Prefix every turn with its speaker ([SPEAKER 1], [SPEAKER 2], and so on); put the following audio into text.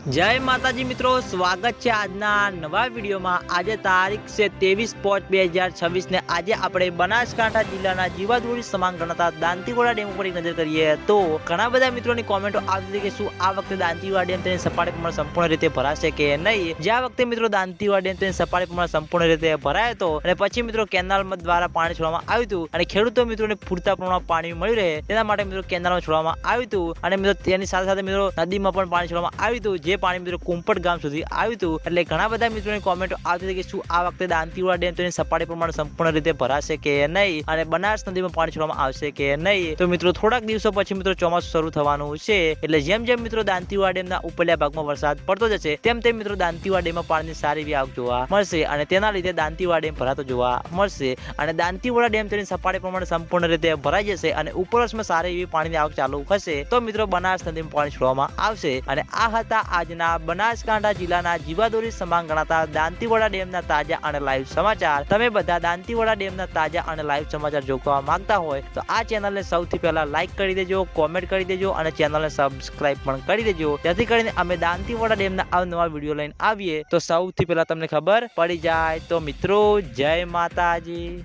[SPEAKER 1] જય માતાજી મિત્રો, સ્વાગત છે આજના નવા વિડીયોમાં। આજે તારીખ છે 23/5/2026 ને આજે આપણે બનાસકાંઠા જિલ્લાના જીવાદોરી સમાન ગણાતા દાંતીવાડા ડેમ ઉપર એક નજર કરીએ તો ઘણા બધા મિત્રોની કોમેન્ટો આવતી હતી કે શું આ વખતે દાંતીવાડા ડેમ તેની સપાટી પ્રમાણે સંપૂર્ણ રીતે ભરાશે કે નહીં। જે આ વખતે મિત્રો દાંતીવાડા ડેમ તેની સપાટી પ્રમાણે સંપૂર્ણ રીતે ભરાયો હતો અને પછી મિત્રો કેનાલ દ્વારા પાણી છોડવામાં આવ્યું હતું અને ખેડૂતો મિત્રોને પૂરતા પ્રમાણમાં પાણી મળી રહે તેના માટે મિત્રો કેનાલમાં છોડવામાં આવ્યું હતું અને મિત્રો તેની સાથે સાથે મિત્રો નદીમાં પણ પાણી છોડવામાં આવ્યું હતું, જે પાણી મિત્રો કુંપટ ગામ સુધી આવ્યું હતું। એટલે ઘણા બધા મિત્રોની કોમેન્ટો આવતી હતી કે શું આ વખતે દાંતીવાડા ડેમ તેની સપાટી પ્રમાણે સંપૂર્ણ રીતે ભરાશે કે નહીં અને બનાસ નદીમાં પાણી છોડવામાં આવશે કે નહીં। તો મિત્રો થોડાક દિવસો પછી મિત્રો ચોમાસું શરૂ થવાનું છે, એટલે જેમ જેમ મિત્રો દાંતીવાડા ડેમના ઉપરલા ભાગમાં વરસાદ પડતો જશે તેમ તેમ મિત્રો દાંતીવાડા ડેમમાં પાણીની સારી એવી આવક જોવા મળશે અને તેના લીધે દાંતીવાડા ડેમ ભરાતો જોવા મળશે અને દાંતીવાડા ડેમ તેની સપાટી પ્રમાણે સંપૂર્ણ રીતે ભરાઈ જશે અને ઉપરવશમાં સારી એવી પાણીની આવક ચાલુ થશે તો મિત્રો બનાસ નદીમાં પાણી છોડવામાં આવશે। અને આ હતા આજના બનાસકાંઠા જિલ્લાના જીવાદોરી સમાન ગણાતા દાંતીવાડા ડેમના તાજા અને લાઈવ સમાચાર। તમે બધા દાંતીવાડા ડેમના તાજા અને લાઈવ સમાચાર જોવા માંગતા હોય તો આ ચેનલને સૌથી પહેલા લાઈક કરી દેજો, કોમેન્ટ કરી દેજો અને ચેનલને સબસ્ક્રાઇબ પણ કરી દેજો, જેથી કરીને અમે દાંતીવાડા ડેમના અવનવા વિડીયો લઈને આવીએ તો સૌથી પહેલા તમને ખબર પડી જાય। તો મિત્રો જય માતાજી।